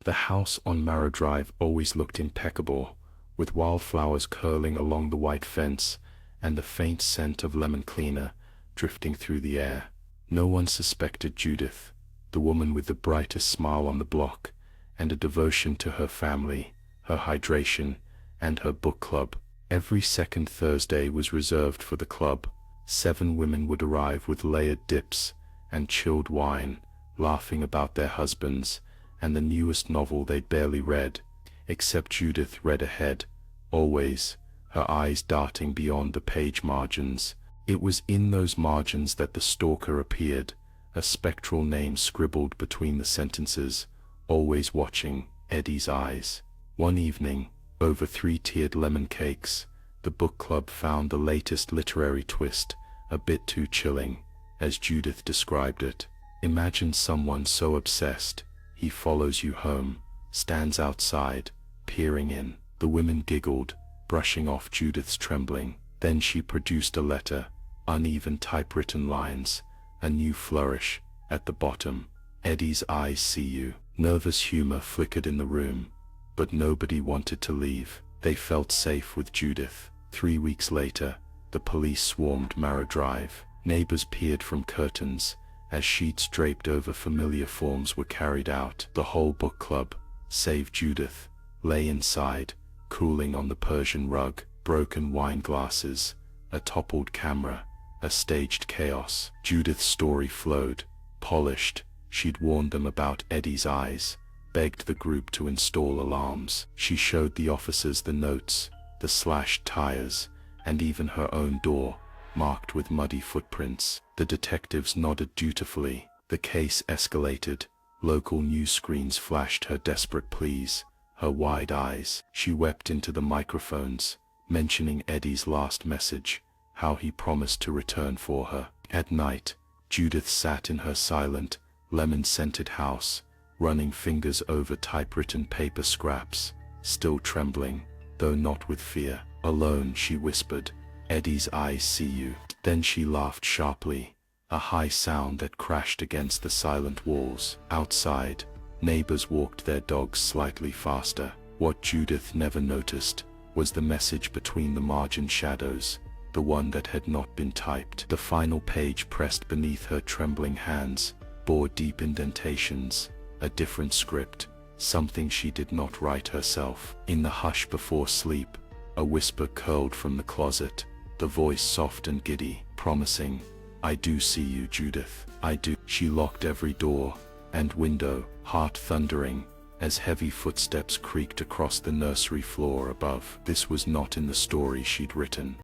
The house on Marrow Drive always looked impeccable, with wildflowers curling along the white fence and the faint scent of lemon cleaner drifting through the air. No one suspected Judith, the woman with the brightest smile on the block, and a devotion to her family, her hydration, and her book club. Every second Thursday was reserved for the club. 7 women would arrive with layered dips and chilled wine, laughing about their husbands and the newest novel they'd barely read, except Judith read ahead, always, her eyes darting beyond the page margins. It was in those margins that the stalker appeared, a spectral name scribbled between the sentences, always watching. Eddie's eyes. One evening, over 3-tiered lemon cakes, the book club found the latest literary twist, a bit too chilling, as Judith described it. Imagine someone so obsessed, he follows you home, stands outside, peering in. The women giggled, brushing off Judith's trembling. Then she produced a letter, uneven typewritten lines, a new flourish, at the bottom. Eddie's eyes see you. Nervous humor flickered in the room, but nobody wanted to leave. They felt safe with Judith. 3 weeks later, the police swarmed Marrow Drive. Neighbors peered from curtains as sheets draped over familiar forms were carried out. The whole book club, save Judith, lay inside, cooling on the Persian rug. Broken wine glasses, a toppled camera, a staged chaos. Judith's story flowed, polished. She'd warned them about Eddie's eyes, begged the group to install alarms. She showed the officers the notes, the slashed tires, and even her own door, marked with muddy footprints. The detectives nodded dutifully. The case escalated. Local news screens flashed her desperate pleas, her wide eyes. She wept into the microphones, mentioning Eddie's last message, how he promised to return for her. At night, Judith sat in her silent, lemon-scented house, running fingers over typewritten paper scraps, still trembling, though not with fear. Alone, she whispered, "Eddie's eyes see you." Then she laughed sharply, a high sound that crashed against the silent walls. Outside, neighbors walked their dogs slightly faster. What Judith never noticed was the message between the margin shadows, the one that had not been typed. The final page pressed beneath her trembling hands bore deep indentations, a different script, something she did not write herself. In the hush before sleep, a whisper curled from the closet, the voice soft and giddy, promising, "I do see you, Judith, I do." She locked every door and window, heart thundering, as heavy footsteps creaked across the nursery floor above. This was not in the story she'd written.